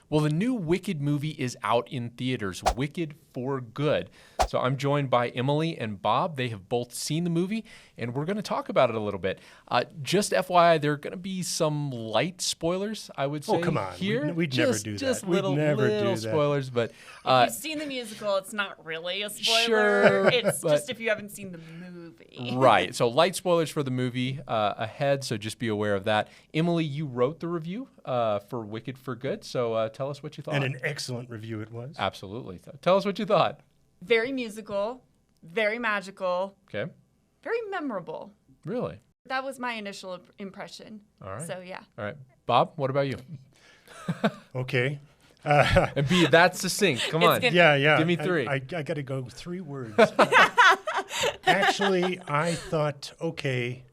Well, the new Wicked movie is out in theaters, Wicked for Good. So I'm joined by Emily and Bob. They have both seen the movie, and we're going to talk about it a little bit. Just FYI, there are going to be some light spoilers, I would say. Oh, come on. Here. We'd never do that. Just We'd little never do that. spoilers, but If you've seen the musical, it's not really a spoiler. Sure, it's but- just if you haven't seen the movie. Right. So light spoilers for the movie ahead, so just be aware of that. Emily, you wrote the review for Wicked for Good, so tell us what you thought. And an excellent review it was. Absolutely. Tell us what you thought. Very musical, very magical, Okay. very memorable. Really? That was my initial impression. All right. So, yeah. All right. Bob, what about you? Okay. And be that succinct. Come on. gonna- Yeah. Give me three. I got to go 3 words. Actually, I thought, okay,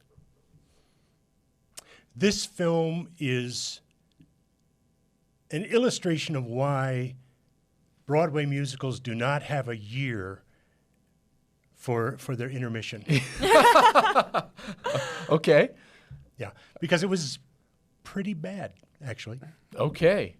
this film is an illustration of why Broadway musicals do not have a year for their intermission. Okay. Yeah, because it was pretty bad, actually. Okay.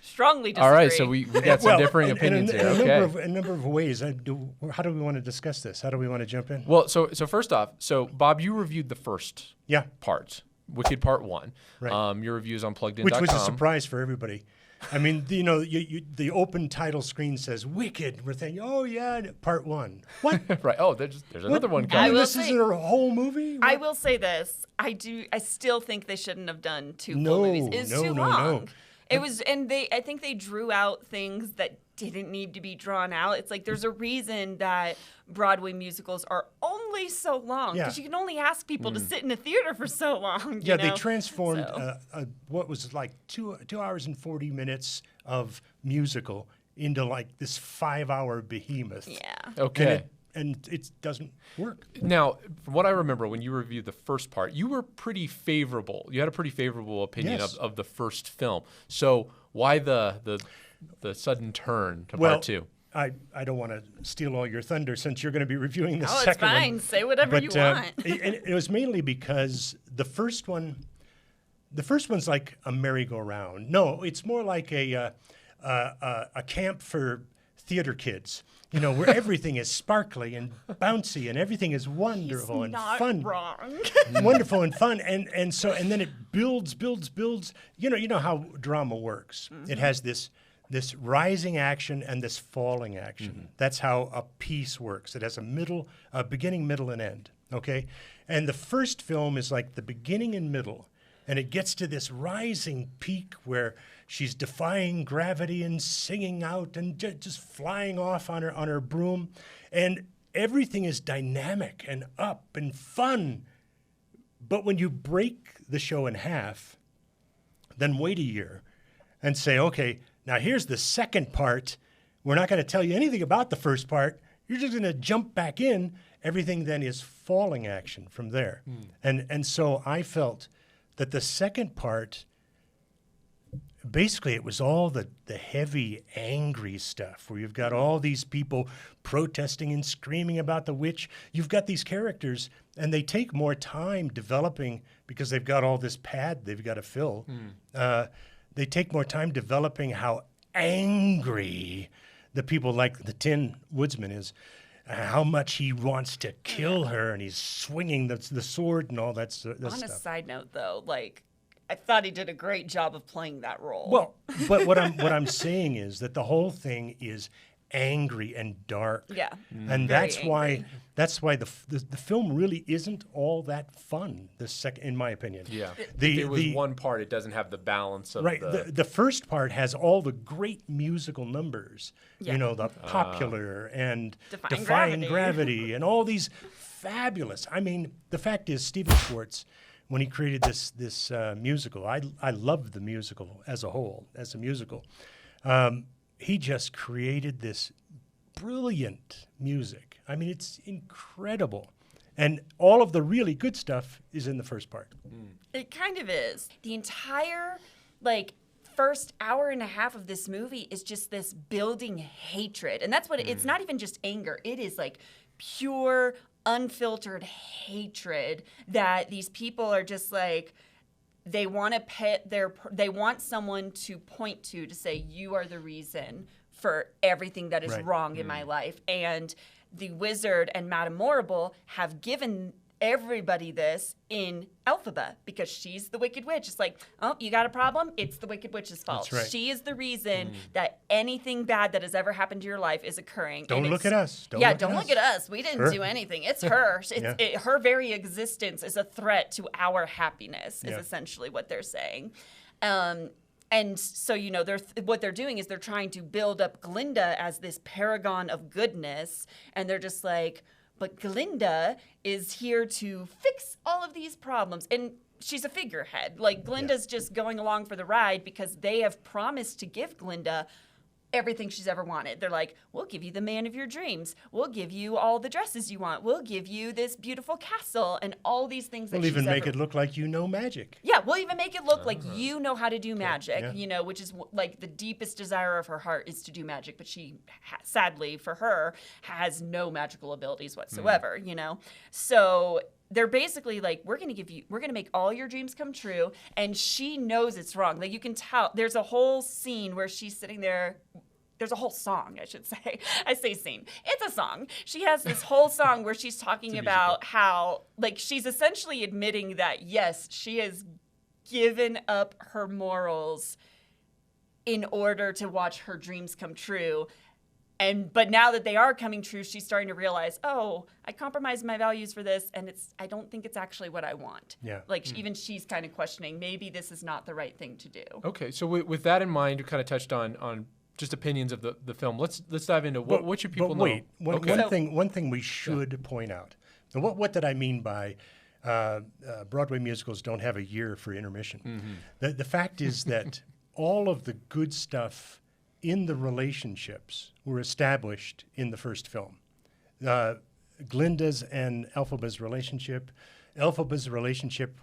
Strongly disagree. All right. So we got some differing opinions in here. a Okay. number of ways. How do we want to discuss this? How do we want to jump in? Well, so first off, so Bob, you reviewed the first Yeah, part, Wicked Part 1. Right. Your review is on PluggedIn.com. which was a surprise for everybody. I mean, the open title screen says Wicked. We're thinking, oh yeah, Part 1. What? Right. Oh, there's another one I coming. will This say- isn't a whole movie. I will say this. I still think they shouldn't have done 2 No, full movies. It's no, too no, long. no. It was, and I think they drew out things that didn't need to be drawn out. It's like there's a reason that Broadway musicals are only so long because Yeah. you can only ask people to sit in a theater for so long. Yeah, you they know? transformed So- what was like 2 hours and 40 minutes of musical into like this 5-hour behemoth. Yeah. Okay. And it doesn't work. Now, from what I remember, when you reviewed the first part, you were pretty favorable. You had a pretty favorable opinion Yes. of the first film. So why the sudden turn to Well, part 2? I don't want to steal all your thunder since you're going to be reviewing the Oh, it's second fine. one. Say whatever you want. it was mainly because the first one's like a merry-go-round. No, it's more like a camp for theater kids. You know, where everything is sparkly and bouncy and everything is wonderful He's and not fun. wrong. Wonderful and fun, and then it builds. You know how drama works. It has this rising action and this falling action. That's how a piece works. It has a beginning, middle, and end. Okay, and the first film is like the beginning and middle, and it gets to this rising peak where she's defying gravity and singing out and just flying off on her broom, and everything is dynamic and up and fun. But when you break the show in half, then wait a year and say, okay, now here's the second part. We're not going to tell you anything about the first part. You're just going to jump back in. Everything then is falling action from there. And so I felt that the second part, basically it was all the heavy, angry stuff where you've got all these people protesting and screaming about the witch. You've got these characters, and they take more time developing because they've got all this pad they've got to fill. They take more time developing how angry the people like the Tin Woodsman is, how much he wants to kill her, and he's swinging the sword and all that On a stuff. side note, though, like I thought he did a great job of playing that role. Well, but what I'm saying is that the whole thing is angry and dark. Yeah. And Very that's why the film really isn't all that fun. in my opinion. Yeah. The- if it was the- one part, it doesn't have the balance of Right. the... The first part has all the great musical numbers. Yeah. You know, the popular and Defying defying Gravity. gravity and all these fabulous. I mean, the fact is, Stephen Schwartz, when he created this musical, I love the musical as a whole, as a musical. He just created this brilliant music. I mean, it's incredible. And all of the really good stuff is in the first part. It kind of is. The entire, first hour and a half of this movie is just this building hatred. And that's what it's not even just anger. It is like pure, unfiltered hatred that these people are just like, they want someone to point to say, you are the reason for everything that is wrong in my life. And the wizard and Madame Morrible have given everybody this in Elphaba because she's the Wicked Witch. It's like, oh, you got a problem? It's the Wicked Witch's fault. That's right. She is the reason that anything bad that has ever happened to your life is occurring. Don't look at us. Don't look at us. We didn't do anything. It's her. Her very existence is a threat to our happiness, is essentially what they're saying. And so, what they're doing is they're trying to build up Glinda as this paragon of goodness. And they're just like, but Glinda is here to fix all of these problems. And she's a figurehead. Like, Glinda's just going along for the ride because they have promised to give Glinda everything she's ever wanted. They're like, we'll give you the man of your dreams. We'll give you all the dresses you want. We'll give you this beautiful castle and all these things that we'll even make it look like you know magic. Yeah, we'll even make it look like you know how to do magic, which is like the deepest desire of her heart is to do magic. But she, sadly for her, has no magical abilities whatsoever, So they're basically like, we're going to make all your dreams come true. And she knows it's wrong. Like, you can tell. There's a whole scene where she's sitting there. There's a whole song, I should say. I say scene. It's a song. She has this whole song where she's talking about how, like, she's essentially admitting that, yes, she has given up her morals in order to watch her dreams come true. But now that they are coming true, she's starting to realize, oh, I compromised my values for this, and I don't think it's actually what I want. Yeah. Like, even she's kind of questioning, maybe this is not the right thing to do. Okay, so with that in mind, you kind of touched on just opinions of the film. Let's dive into what should people know? One thing we should point out. And what did I mean by Broadway musicals don't have a year for intermission? Mm-hmm. The fact is that all of the good stuff in the relationships were established in the first film. Glinda's and Elphaba's relationship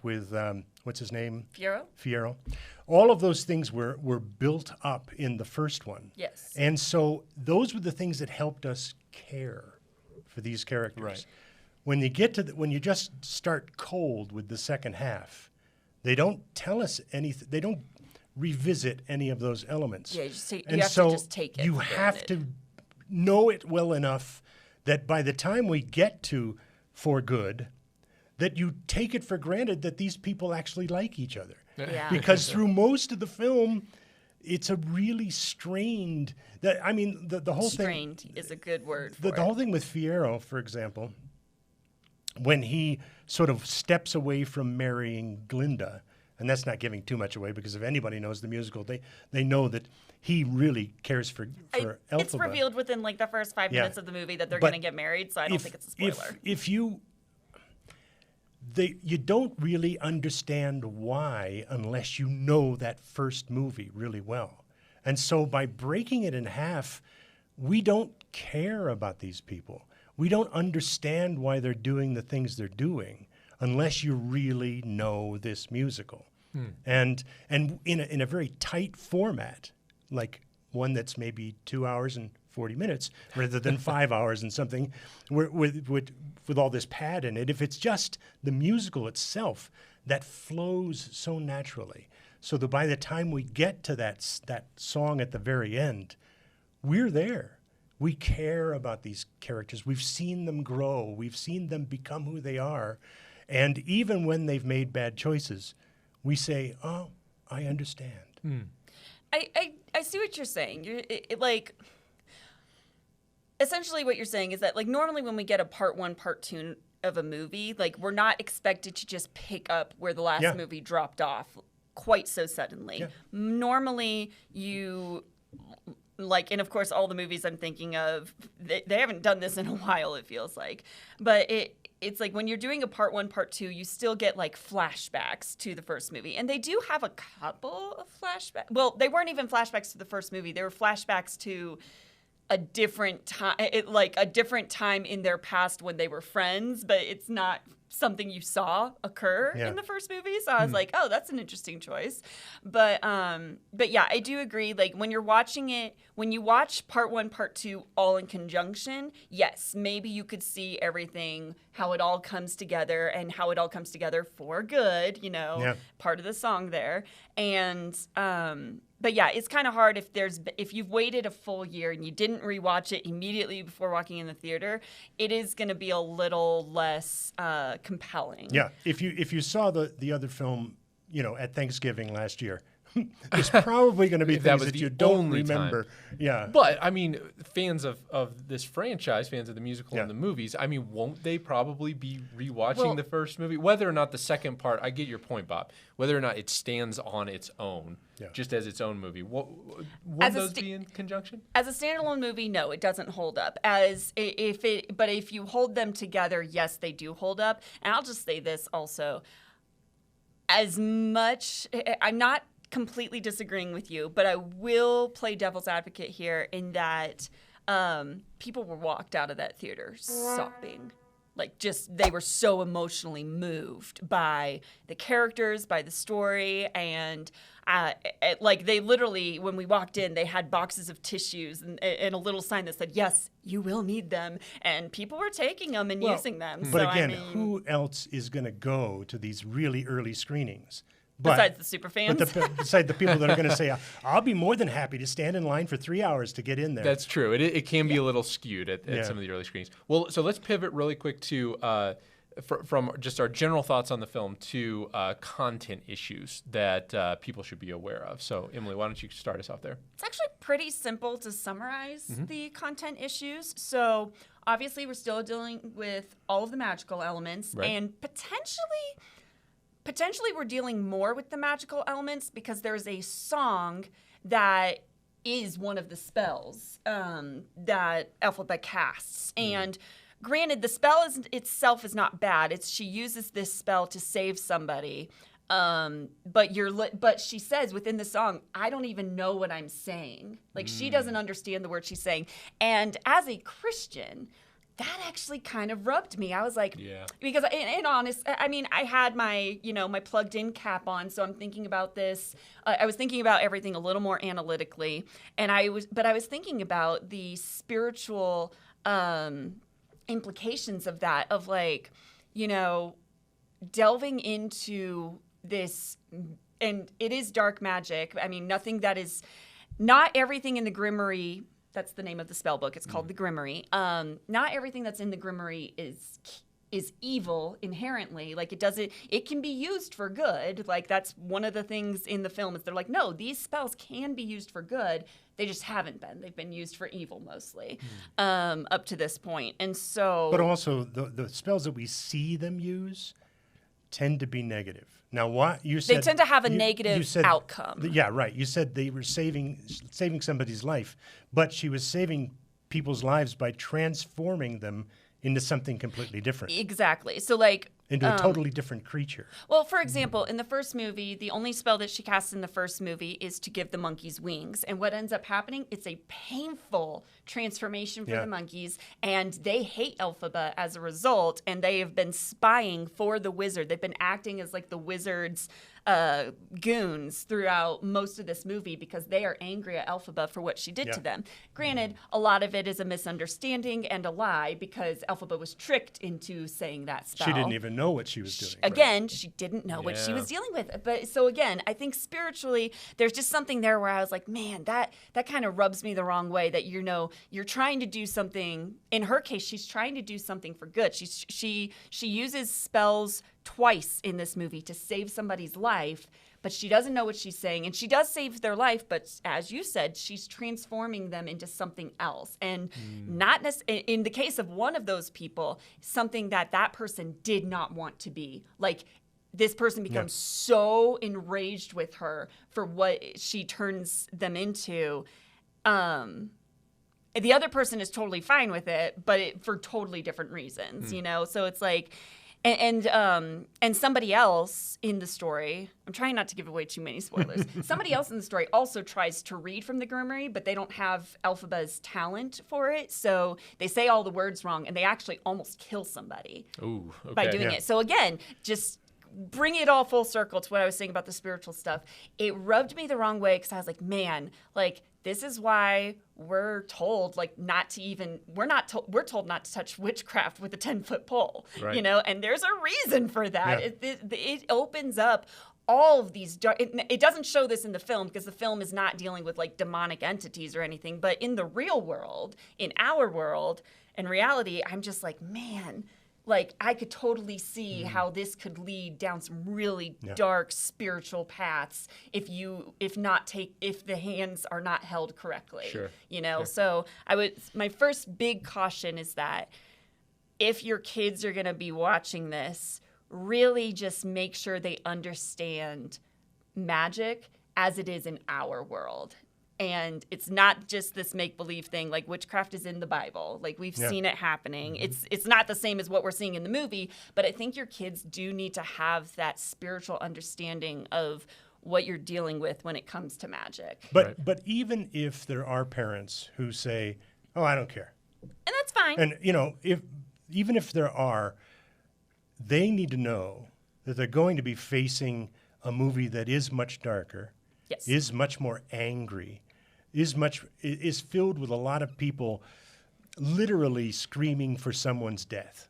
with, what's his name? Fiyero. All of those things were built up in the first one. Yes. And so those were the things that helped us care for these characters. Right. When you get to when you just start cold with the second half, they don't tell us anything. They don't revisit any of those elements. Yeah, you have to just take it. You have to know it well enough that by the time we get to For Good, that you take it for granted that these people actually like each other. Yeah. Because through most of the film, it's a really strained. The whole thing. Strained is a good word for it. The whole thing with Fiyero, for example, when he sort of steps away from marrying Glinda. And that's not giving too much away because if anybody knows the musical, they know that he really cares for Elphaba. It's revealed within like the first 5 minutes of the movie that they're going to get married, so I don't think it's a spoiler. If you don't really understand why unless you know that first movie really well. And so by breaking it in half, we don't care about these people. We don't understand why they're doing the things they're doing unless you really know this musical. And in a very tight format, like one that's maybe 2 hours and 40 minutes rather than 5 hours and something with all this pad in it. If it's just the musical itself, that flows so naturally. So that by the time we get to that song at the very end, we're there. We care about these characters. We've seen them grow. We've seen them become who they are. And even when they've made bad choices, we say, oh, I understand. I see what you're saying. Essentially what you're saying is that, like, normally when we get a part one, part two of a movie, like, we're not expected to just pick up where the last movie dropped off quite so suddenly. Yeah. Normally you... and of course, all the movies I'm thinking of, they haven't done this in a while, it feels like. But it's like when you're doing a part one, part two, you still get like flashbacks to the first movie. And they do have a couple of flashbacks. Well, they weren't even flashbacks to the first movie. They were flashbacks to a different time, a different time in their past when they were friends. But it's not something you saw occur in the first movie. So I was like, oh, that's an interesting choice. But yeah, I do agree. Like when you're watching it, when you watch part 1, part 2 all in conjunction, yes, maybe you could see everything, how it all comes together and how it all comes together for good, part of the song there. And, but yeah, it's kind of hard if you've waited a full year and you didn't rewatch it immediately before walking in the theater, it is going to be a little less compelling. Yeah, if you saw the other film, at Thanksgiving last year, there's probably going to be things that you don't remember. Time. Yeah, but I mean, fans of this franchise, fans of the musical and the movies, I mean, won't they probably be rewatching the first movie? Whether or not the second part, I get your point, Bob. Whether or not it stands on its own, just as its own movie, won't those be in conjunction? As a standalone movie, no, it doesn't hold up. But if you hold them together, yes, they do hold up. And I'll just say this also: as much, I'm not completely disagreeing with you, but I will play devil's advocate here in that people were walked out of that theater sobbing. Like, just, they were so emotionally moved by the characters, by the story, and like, they literally, when we walked in, they had boxes of tissues and a little sign that said, yes, you will need them, and people were taking them and using them. But again, who else is going to go to these really early screenings? Besides the super fans? Besides the people that are going to say, I'll be more than happy to stand in line for 3 hours to get in there. That's true. It can be a little skewed at some of the early screenings. Well, so let's pivot really quick to from just our general thoughts on the film to content issues that people should be aware of. So, Emily, why don't you start us off there? It's actually pretty simple to summarize the content issues. So, obviously, we're still dealing with all of the magical elements, and potentially we're dealing more with the magical elements because there's a song that is one of the spells that Elphaba casts. And granted, the spell itself is not bad. She uses this spell to save somebody. But she says within the song, I don't even know what I'm saying. Like, she doesn't understand the words she's saying. And as a Christian, that actually kind of rubbed me. I was like, because in honest, I mean, I had my, my plugged in cap on. So I'm thinking about this. I was thinking about everything a little more analytically. And I was thinking about the spiritual implications of that, of like, delving into this, and it is dark magic. I mean, not everything in the Grimoire. That's the name of the spell book. It's called the Grimoire. Not everything that's in the Grimoire is evil inherently. Like, it can be used for good. Like, that's one of the things in the film is they're like, no, these spells can be used for good. They just haven't been. They've been used for evil mostly up to this point. And so, but also the spells that we see them use tend to be negative. Now, what you said, they tend to have a negative outcome. Yeah, right. You said they were saving somebody's life, but she was saving people's lives by transforming them into something completely different. Exactly. So, like, into a totally different creature. Well, for example, in the first movie, the only spell that she casts in the first movie is to give the monkeys wings. And what ends up happening, it's a painful transformation for the monkeys, and they hate Elphaba as a result, and they have been spying for the wizard. They've been acting as like the wizard's goons throughout most of this movie because they are angry at Elphaba for what she did to them. Granted, a lot of it is a misunderstanding and a lie because Elphaba was tricked into saying that spell. She didn't even know what she was doing. Again, she didn't know what she was dealing with. But so again, I think spiritually, there's just something there where I was like, man, that kind of rubs me the wrong way. That you're trying to do something. In her case, she's trying to do something for good. She uses spells twice in this movie to save somebody's life, but she doesn't know what she's saying, and she does save their life, but as you said, she's transforming them into something else, and not in the case of one of those people, something that person did not want to be. Like, this person becomes so enraged with her for what she turns them into. The other person is totally fine with it, but for totally different reasons, So it's like, And somebody else in the story, I'm trying not to give away too many spoilers. Somebody else in the story also tries to read from the grimoire, but they don't have Elphaba's talent for it. So they say all the words wrong, and they actually almost kill somebody by doing it. So again, just bring it all full circle to what I was saying about the spiritual stuff. It rubbed me the wrong way because I was like, man, like, this is why we're told like not to even we're told not to touch witchcraft with a 10-foot pole, you know, and there's a reason for that. It opens up all of these it doesn't show this in the film because the film is not dealing with like demonic entities or anything, but in the real world, in our world, in reality, I'm just like, man, like, I could totally see how this could lead down some really dark spiritual paths if the hands are not held correctly. You know, so my first big caution is that if your kids are going to be watching this, really just make sure they understand magic as it is in our world. And it's not just this make-believe thing. Like, witchcraft is in the Bible. Like, we've seen it happening. It's not the same as what we're seeing in the movie, but I think your kids do need to have that spiritual understanding of what you're dealing with when it comes to magic. But even if there are parents who say, "Oh, I don't care," and that's fine. And you know, even if there are, they need to know that they're going to be facing a movie that is much darker, is much more angry, is filled with a lot of people literally screaming for someone's death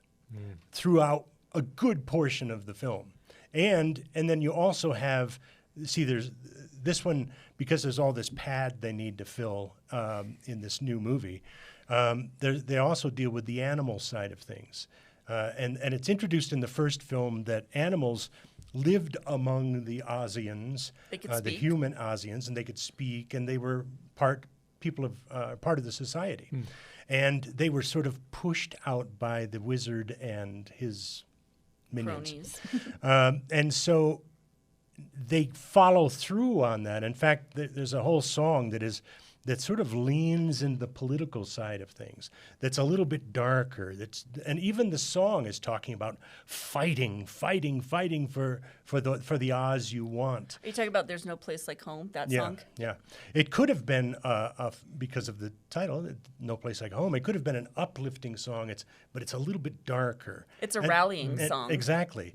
throughout a good portion of the film. And then you also have, there's this one, because there's all this pad they need to fill in this new movie, they also deal with the animal side of things. And it's introduced in the first film that animals lived among the Ozians, the human Ozians, and they could speak, and they were part of the society. And they were sort of pushed out by the wizard and his minions. And so they follow through on that. In fact, there's a whole song that sort of leans in the political side of things, that's a little bit darker. And even the song is talking about fighting for the Oz you want. Are you talking about "There's No Place Like Home"? That song? Yeah. It could have been because of the title, "No Place Like Home." It could have been an uplifting song. But it's a little bit darker. It's a rallying song. Exactly,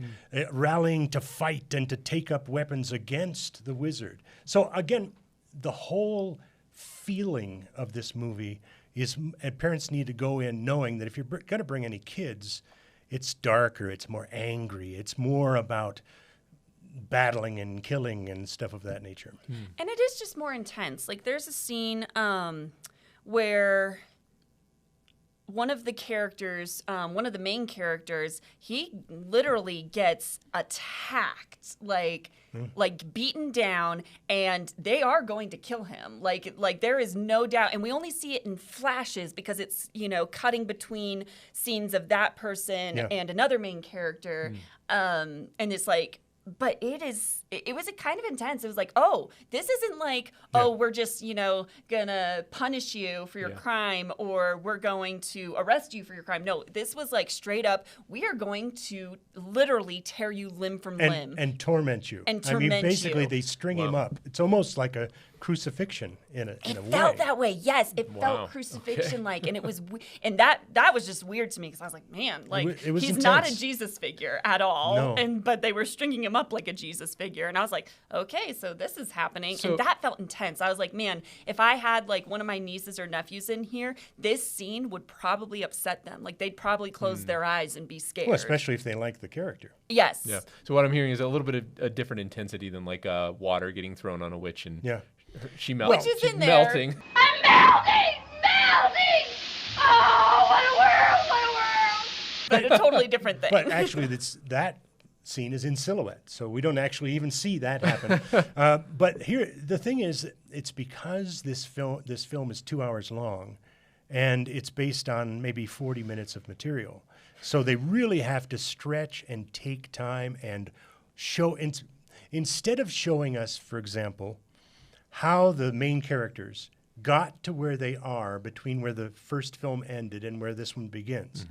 rallying to fight and to take up weapons against the wizard. So again, the whole feeling of this movie is, and parents need to go in knowing that if you're going to bring any kids, it's darker, it's more angry, it's more about battling and killing and stuff of that nature. And it is just more intense. Like, there's a scene where one of the main characters, he literally gets attacked, like beaten down, and they are going to kill him. Like there is no doubt. And we only see it in flashes because it's, you know, cutting between scenes of that person and another main character. And it's like, but it was kind of intense. It was like, oh, this isn't like, oh, we're just, you know, gonna punish you for your crime, or we're going to arrest you for your crime. No, this was like straight up, we are going to literally tear you limb from limb. And torment you. Basically, they string him up. It's almost like a crucifixion in a way. It felt that way, yes. It felt crucifixion-like, and it was, and that was just weird to me because I was like, man, like it was he's intense. Not a Jesus figure at all. No. But they were stringing him up like a Jesus figure, and I was like, okay, so this is happening, and that felt intense. I was like, man, if I had like one of my nieces or nephews in here, this scene would probably upset them. Like they'd probably close their eyes and be scared. Well, especially if they like the character. Yes. Yeah. So what I'm hearing is a little bit of a different intensity than like water getting thrown on a witch and she melts. Which is She's in there. melting. I'm melting! Oh, what a world! But a totally different thing. But actually, that scene is in silhouette, so we don't actually even see that happen. But here, the thing is, it's because this film is 2 hours long, and it's based on maybe 40 minutes of material. So they really have to stretch and take time and show. Instead of showing us, for example, how the main characters got to where they are between where the first film ended and where this one begins.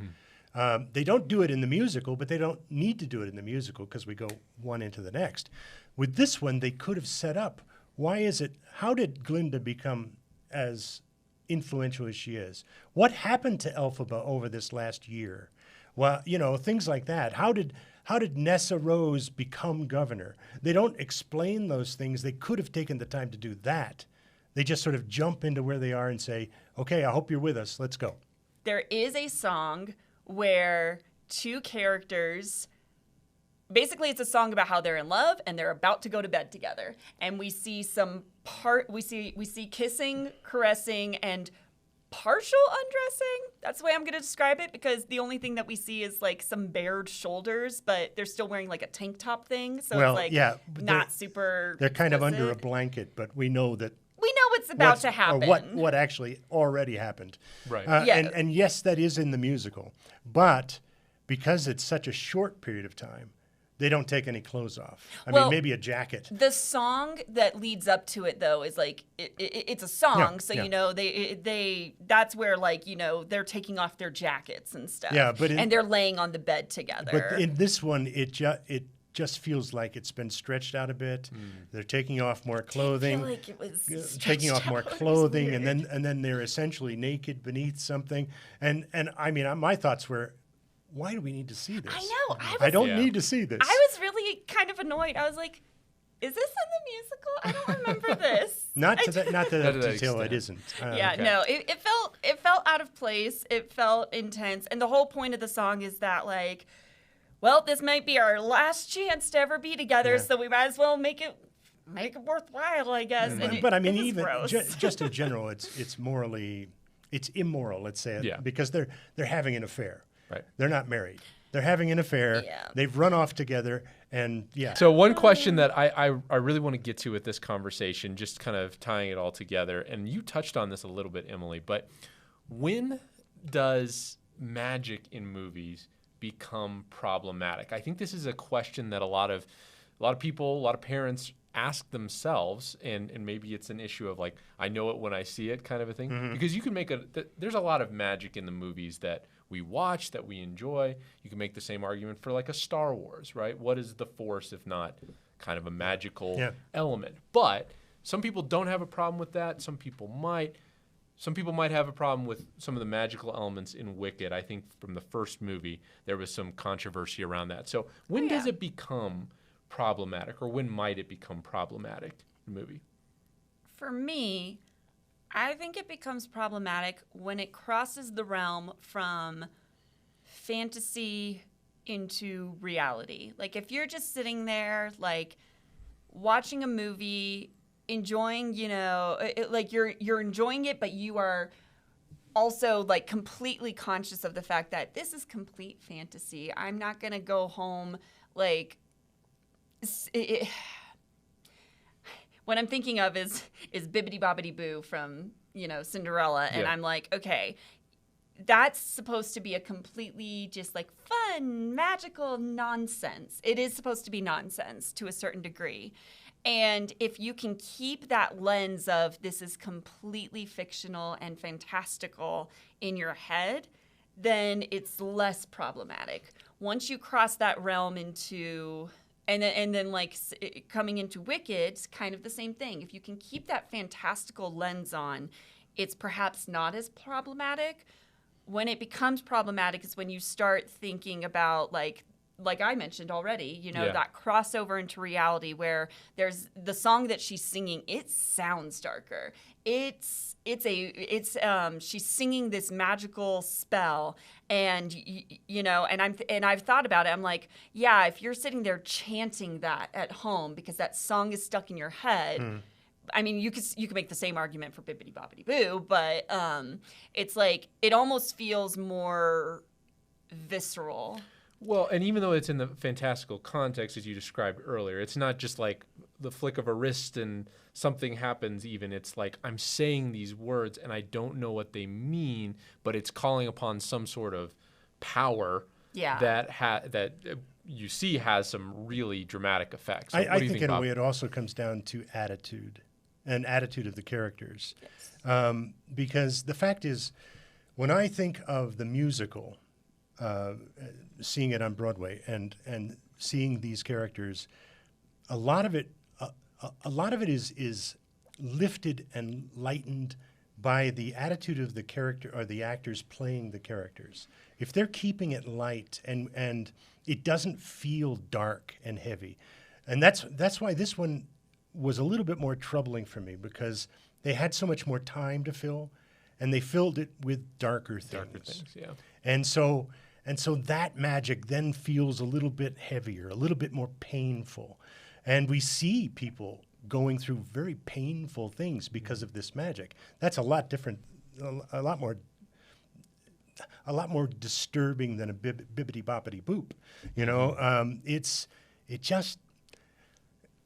They don't do it in the musical, but they don't need to do it in the musical because we go one into the next. With this one, they could have set up. How did Glinda become as influential as she is? What happened to Elphaba over this last year? Well, things like that. How did Nessa Rose become governor? They don't explain those things. They could have taken the time to do that. They just sort of jump into where they are and say, okay, I hope you're with us. Let's go. There is a song where two characters, basically it's a song about how they're in love and they're about to go to bed together. And we see we see kissing, caressing, and partial undressing. That's the way I'm going to describe it, because the only thing that we see is like some bared shoulders, but they're still wearing like a tank top thing. So it's like not super They're kind explicit. of under a blanket, but we know that what's about to happen. Or what actually already happened. Right. And yes, that is in the musical. But because it's such a short period of time, they don't take any clothes off. I mean, maybe a jacket. The song that leads up to it, though, is like it's a song, they that's where they're taking off their jackets and stuff. Yeah, and they're laying on the bed together. But in this one, it just feels like it's been stretched out a bit. They're taking off more clothing. I feel like it was taking off more out. clothing, and then they're essentially naked beneath something. And I mean, my thoughts were, why do we need to see this? I know. I don't need to see this. I was really kind of annoyed. I was like, is this in the musical? I don't remember this. Not to that detail. extent. It isn't. No. It felt out of place. It felt intense. And the whole point of the song is that well, this might be our last chance to ever be together, so we might as well make it worthwhile, I guess. But I mean, it was even gross. just in general, it's immoral. Let's say it, because they're having an affair. Right. They're not married. They're having an affair. Yeah. They've run off together, and So one question that I really want to get to with this conversation, just kind of tying it all together, and you touched on this a little bit, Emily, but when does magic in movies become problematic? I think this is a question that a lot of people, a lot of parents ask themselves, and maybe it's an issue of I know it when I see it kind of a thing. Because you can make there's a lot of magic in the movies that we watch, that we enjoy. You can make the same argument for a Star Wars, right? What is the Force if not kind of a magical element? But some people don't have a problem with that. Some people might. Some people might have a problem with some of the magical elements in Wicked. I think from the first movie, there was some controversy around that. So when does it become problematic, or when might it become problematic, the movie? For me, I think it becomes problematic when it crosses the realm from fantasy into reality. If you're just sitting there, watching a movie, enjoying, you're enjoying it, but you are also completely conscious of the fact that this is complete fantasy. I'm not gonna go home what I'm thinking of is Bibbidi Bobbidi Boo from Cinderella, and I'm like, okay, that's supposed to be a completely just fun, magical nonsense. It is supposed to be nonsense to a certain degree. And if you can keep that lens of this is completely fictional and fantastical in your head, then it's less problematic. Once you cross that realm into, and then coming into Wicked, it's kind of the same thing. If you can keep that fantastical lens on, it's perhaps not as problematic. When it becomes problematic is when you start thinking about like I mentioned already, that crossover into reality where there's the song that she's singing, it sounds darker. She's singing this magical spell, and and I've thought about it. I'm like, yeah, if you're sitting there chanting that at home because that song is stuck in your head, I mean, you could make the same argument for Bibbidi Bobbidi Boo, but it's it almost feels more visceral. Well, and even though it's in the fantastical context, as you described earlier, it's not just the flick of a wrist and something happens even. It's I'm saying these words and I don't know what they mean, but it's calling upon some sort of power that you see has some really dramatic effects. So I think in a way it also comes down to attitude and attitude of the characters. Yes. Because the fact is, when I think of the musical, seeing it on Broadway and seeing these characters. A lot of it is lifted and lightened by the attitude of the character or the actors playing the characters. If they're keeping it light and it doesn't feel dark and heavy, and that's why this one was a little bit more troubling for me, because they had so much more time to fill, and they filled it with darker things. Yeah. And so that magic then feels a little bit heavier, a little bit more painful. And we see people going through very painful things because of this magic. That's a lot different, a lot more disturbing than a bibbity boppity boop. You know,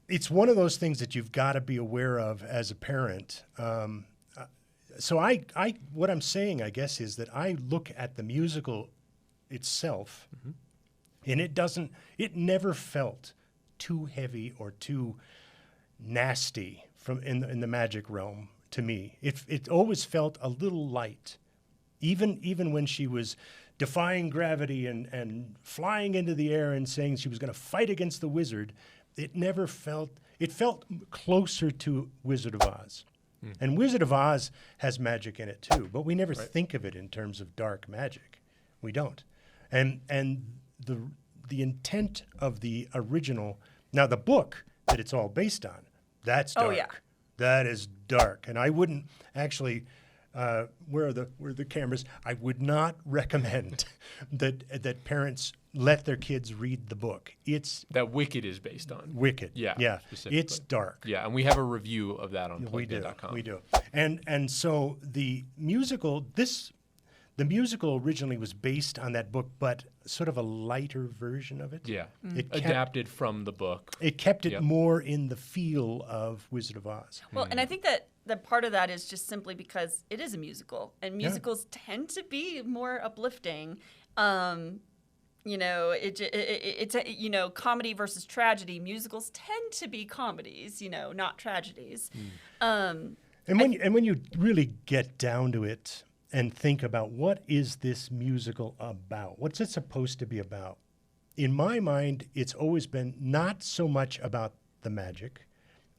it's one of those things that you've got to be aware of as a parent. So what I'm saying, I guess, is that I look at the musical itself, and it never felt too heavy or too nasty in the magic realm to me. It always felt a little light, even when she was defying gravity and flying into the air and saying she was going to fight against the wizard. It felt closer to Wizard of Oz. And Wizard of Oz has magic in it too, but we never think of it in terms of dark magic. We don't. And the intent of the original, now the book that it's all based on, that's dark. Oh, yeah. That is dark. And I wouldn't actually, where are the cameras? I would not recommend that parents let their kids read the book. It's that Wicked is based on. Wicked. Yeah. It's dark. Yeah, and we have a review of that on PluggedIn.com. We do. And so the musical originally was based on that book, but sort of a lighter version of it. Yeah, It adapted from the book. It kept it more in the feel of Wizard of Oz. Well, and I think that part of that is just simply because it is a musical, and musicals tend to be more uplifting. You know, it's you know, comedy versus tragedy. Musicals tend to be comedies, you know, not tragedies. And when you really get down to it and think about what is this musical about, what's it supposed to be about? In my mind, it's always been not so much about the magic,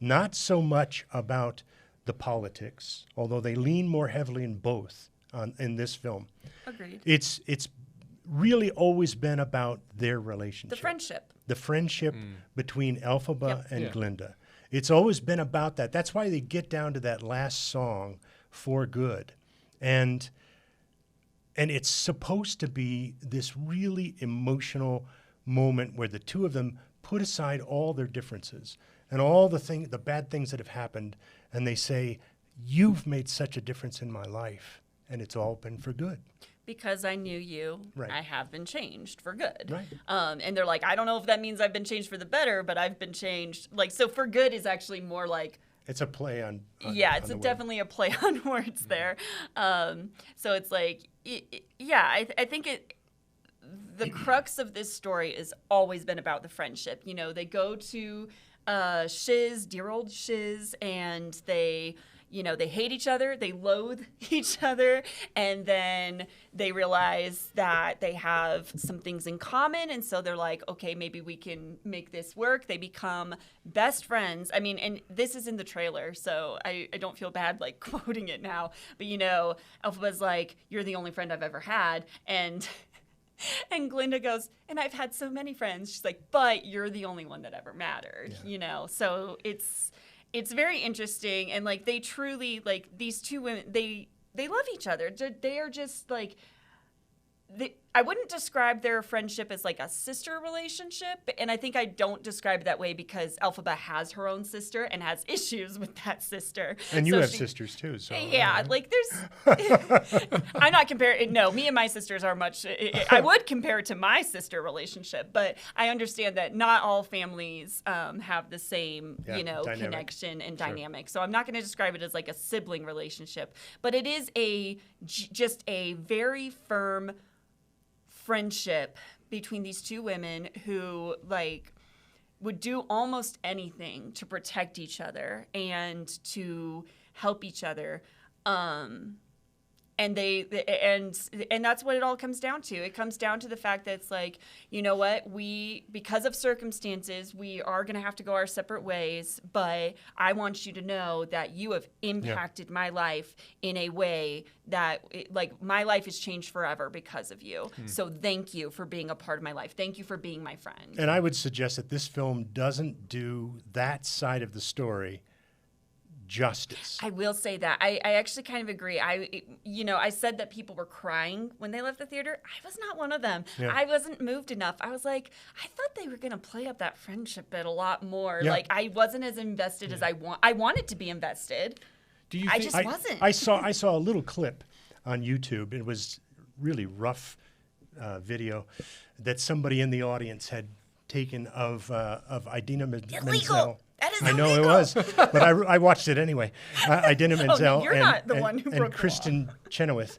not so much about the politics, although they lean more heavily in both in this film. Agreed. It's really always been about their relationship. The friendship. Between Elphaba and Glinda. It's always been about that. That's why they get down to that last song, For Good. And it's supposed to be this really emotional moment where the two of them put aside all their differences and all the bad things that have happened, and they say, "You've made such a difference in my life, and it's all been for good." Because I knew you, Right. I have been changed for good. Right. And they're like, I don't know if that means I've been changed for the better, but I've been changed. Like, so for good is actually more like, It's a play on it's the word. definitely a play on words there. So it's like, I think the crux of this story has always been about the friendship. You know, they go to Shiz, dear old Shiz, and they hate each other, they loathe each other, and then they realize that they have some things in common, and so they're like, okay, maybe we can make this work. They become best friends. I mean, and this is in the trailer, so I don't feel bad, like, quoting it now, but, you know, Elphaba's like, you're the only friend I've ever had, and Glinda goes, and I've had so many friends. She's like, but you're the only one that ever mattered, you know? So it's very interesting, and like they truly, like, these two women, they love each other. They are just like, I wouldn't describe their friendship as like a sister relationship, and I think I don't describe it that way because Elphaba has her own sister and has issues with that sister. And you have sisters too, so yeah, like there's. I'm not comparing. No, me and my sisters are much. I would compare it to my sister relationship, but I understand that not all families have the same, dynamic. connection and dynamic. So I'm not going to describe it as like a sibling relationship, but it is just a very firm friendship between these two women who, like, would do almost anything to protect each other and to help each other. And and that's what it all comes down to. It comes down to the fact that it's like, you know what, because of circumstances, we are going to have to go our separate ways, but I want you to know that you have impacted my life in a way that my life has changed forever because of you. So thank you for being a part of my life. Thank you for being my friend. And I would suggest that this film doesn't do that side of the story justice. I will say that. I actually kind of agree. I said that people were crying when they left the theater. I was not one of them. Yeah. I wasn't moved enough. I was like, I thought they were going to play up that friendship bit a lot more. Yeah. Like, I wasn't as invested as I wanted to be invested. I just wasn't. I saw a little clip on YouTube. It was really rough video that somebody in the audience had taken of Idina Menzel. That is I know illegal. It was, but I watched it anyway. Idina Menzel and Kristen Chenoweth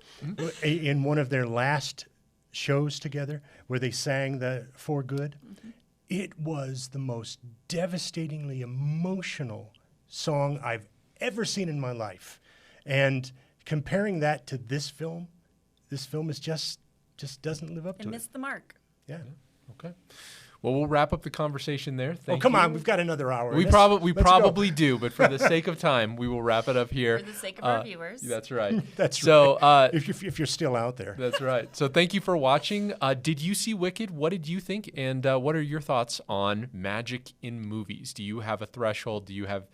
in one of their last shows together where they sang the For Good. Mm-hmm. It was the most devastatingly emotional song I've ever seen in my life. And comparing that to this film is just doesn't live up to it. It missed the mark. Yeah. Okay. Well, we'll wrap up the conversation there. Thank come you. on, we've got another hour. We probably do, but for the sake of time, we will wrap it up here. For the sake of our viewers. That's right. That's so, right. If you're still out there. That's right. So thank you for watching. Did you see Wicked? What did you think? And what are your thoughts on magic in movies? Do you have a threshold? Do you have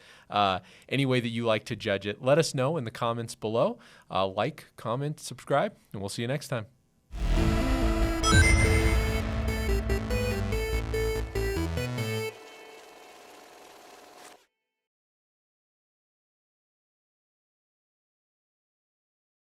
any way that you like to judge it? Let us know in the comments below. Like, comment, subscribe, and we'll see you next time.